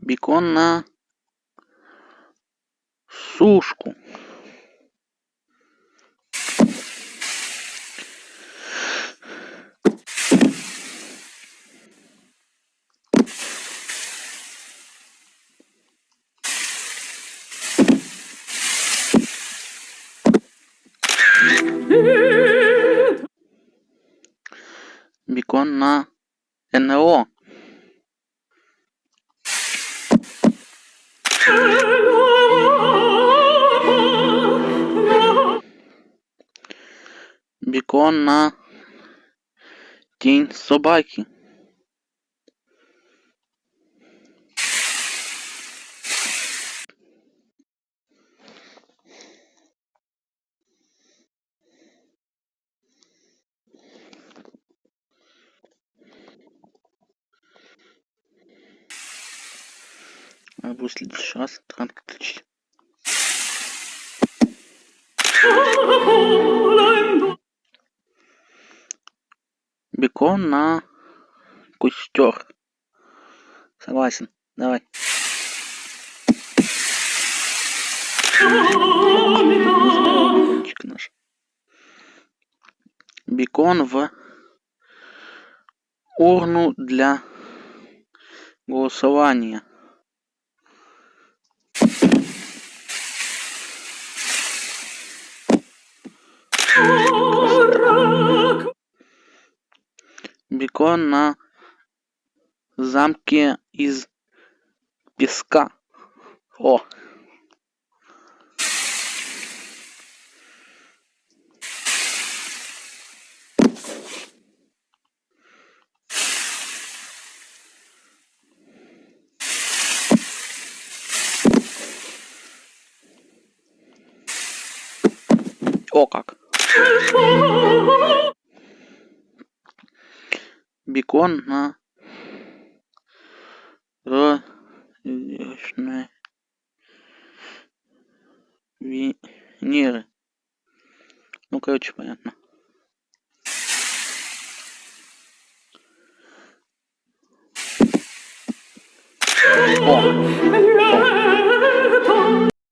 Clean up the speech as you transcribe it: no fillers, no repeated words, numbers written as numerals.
Бекон на сушку. Бекон на НЛО. Бекон на тень собаки. Я буду в следующий раз транк кричить. Бекон на костер. Согласен. Давай. Наш. Бекон в урну для голосования. Бекон на замке из песка. О. О как. Бекон на Венеры. Ну, короче, понятно. О.